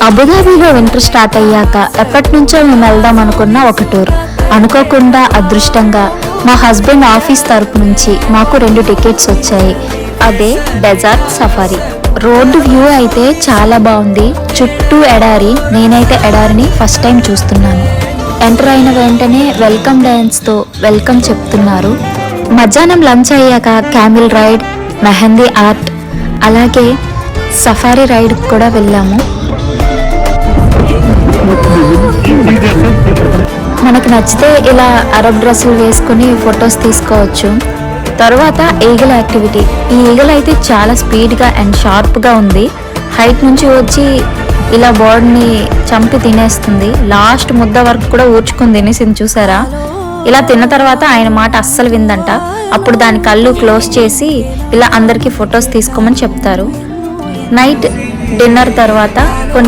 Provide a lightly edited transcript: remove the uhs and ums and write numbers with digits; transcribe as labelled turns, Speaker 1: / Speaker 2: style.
Speaker 1: అబుదాబిలో winter start అయ్యాక ఎప్పటి నుంచో మేము వెళ్దాం అనుకున్న ఒక టూర్. అనుకోకుండా అదృష్టంగా మా హస్బెండ్ ఆఫీస్ తరపు నుంచి మాకు 2 టికెట్స్ వచ్చాయి. అదే డెజర్ట్ సఫారీ. రోడ్డు వ్యూ అయితే చాలా బాగుంది. చుట్టూ ఎడారి. నేనైతే ఎడారిని ఫస్ట్ టైం చూస్తున్నాను. ఎంటర్ అయిన వెంటనే వెల్కమ్ డ్యాన్స్తో వెల్కమ్ చెప్తున్నారు. మధ్యాహ్నం లంచ్ అయ్యాక క్యామిల్ రైడ్, మెహందీ ఆర్ట్, అలాగే సఫారీ రైడ్ కూడా వెళ్ళాము. మనకు నచ్చితే ఇలా అరబ్ డ్రెస్సులు వేసుకుని ఫొటోస్ తీసుకోవచ్చు. తర్వాత ఈగల్ యాక్టివిటీ. ఈ ఈగల్ అయితే చాలా స్పీడ్గా అండ్ షార్ప్గా ఉంది. హైట్ నుంచి వచ్చి ఇలా బర్డ్ని చంపి తినేస్తుంది. లాస్ట్ ముద్ద వరకు కూడా ఊర్చుకుని తినేసింది, చూసారా? ఇలా తిన్న తర్వాత ఆయన మాట అస్సలు విందంట. అప్పుడు దాని కళ్ళు క్లోజ్ చేసి ఇలా అందరికీ ఫొటోస్ తీసుకోమని చెప్తారు. నైట్ డిన్నర్ తర్వాత కొన్ని